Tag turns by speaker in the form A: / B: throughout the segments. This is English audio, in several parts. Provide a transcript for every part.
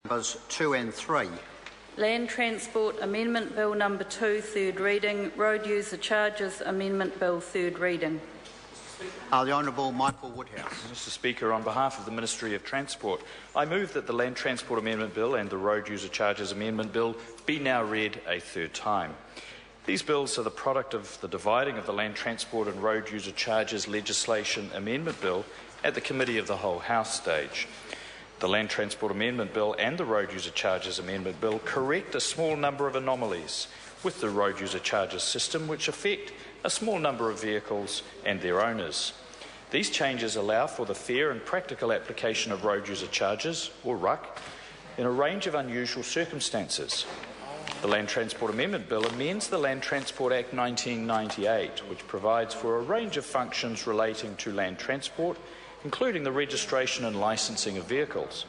A: Numbers 2 and 3.
B: Land Transport Amendment Bill Number 2, third reading. Road User Charges Amendment Bill, third reading.
A: The Honourable Michael Woodhouse.
C: Mr Speaker, on behalf of the Ministry of Transport, I move that the Land Transport Amendment Bill and the Road User Charges Amendment Bill be now read a third time. These bills are the product of the dividing of the Land Transport and Road User Charges Legislation Amendment Bill at the Committee of the Whole House stage. The Land Transport Amendment Bill and the Road User Charges Amendment Bill correct a small number of anomalies with the Road User Charges system which affect a small number of vehicles and their owners. These changes allow for the fair and practical application of road user charges, or RUC, in a range of unusual circumstances. The Land Transport Amendment Bill amends the Land Transport Act 1998, which provides for a range of functions relating to land transport, including the registration and licensing of vehicles.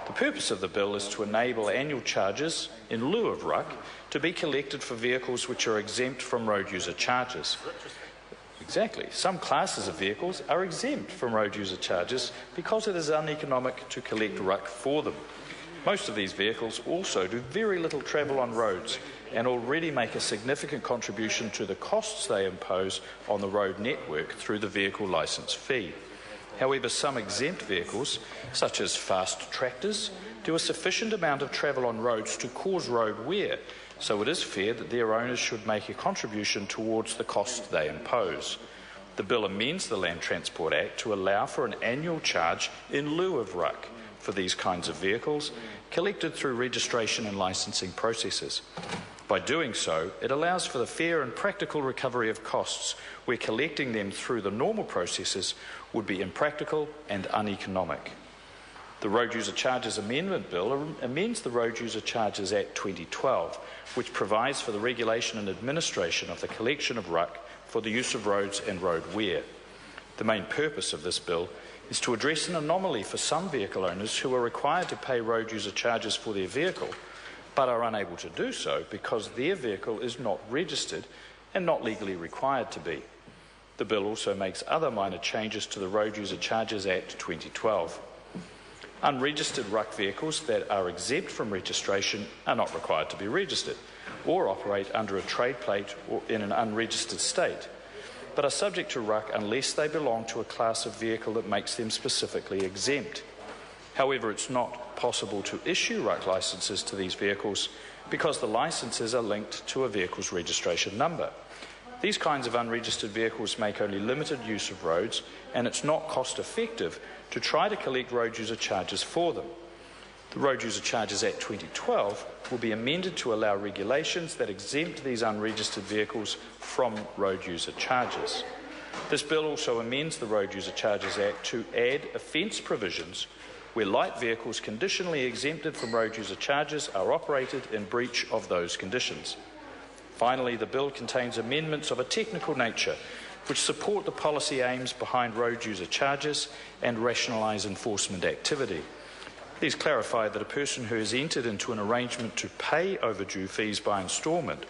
C: The purpose of the bill is to enable annual charges, in lieu of RUC, to be collected for vehicles which are exempt from road user charges. Exactly. Some classes of vehicles are exempt from road user charges because it is uneconomic to collect RUC for them. Most of these vehicles also do very little travel on roads and already make a significant contribution to the costs they impose on the road network through the vehicle licence fee. However, some exempt vehicles, such as fast tractors, do a sufficient amount of travel on roads to cause road wear, so it is fair that their owners should make a contribution towards the cost they impose. The bill amends the Land Transport Act to allow for an annual charge in lieu of RUC for these kinds of vehicles, collected through registration and licensing processes. By doing so, it allows for the fair and practical recovery of costs where collecting them through the normal processes would be impractical and uneconomic. The Road User Charges Amendment Bill amends the Road User Charges Act 2012, which provides for the regulation and administration of the collection of RUC for the use of roads and road wear. The main purpose of this bill is to address an anomaly for some vehicle owners who are required to pay road user charges for their vehicle, but are unable to do so because their vehicle is not registered and not legally required to be. The bill also makes other minor changes to the Road User Charges Act 2012. Unregistered RUC vehicles that are exempt from registration are not required to be registered or operate under a trade plate or in an unregistered state, but are subject to RUC unless they belong to a class of vehicle that makes them specifically exempt. However, it's not possible to issue RUC licences to these vehicles because the licences are linked to a vehicle's registration number. These kinds of unregistered vehicles make only limited use of roads, and it's not cost-effective to try to collect road user charges for them. The Road User Charges Act 2012 will be amended to allow regulations that exempt these unregistered vehicles from road user charges. This bill also amends the Road User Charges Act to add offence provisions where light vehicles conditionally exempted from road user charges are operated in breach of those conditions. Finally, the bill contains amendments of a technical nature which support the policy aims behind road user charges and rationalise enforcement activity. These clarify that a person who has entered into an arrangement to pay overdue fees by instalment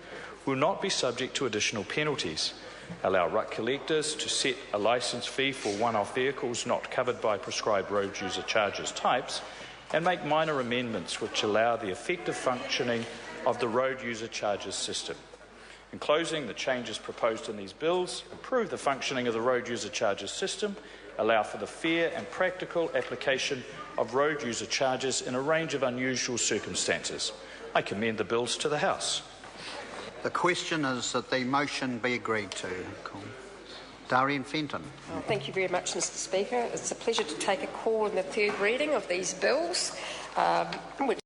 C: will not be subject to additional penalties, allow RUC collectors to set a licence fee for one-off vehicles not covered by prescribed road user charges types, and make minor amendments which allow the effective functioning of the road user charges system. In closing, the changes proposed in these bills improve the functioning of the road user charges system, allow for the fair and practical application of road user charges in a range of unusual circumstances. I commend the bills to the House.
A: The question is that the motion be agreed to. Darian Fenton.
D: Thank you very much, Mr Speaker. It's a pleasure to take a call in the third reading of these bills, which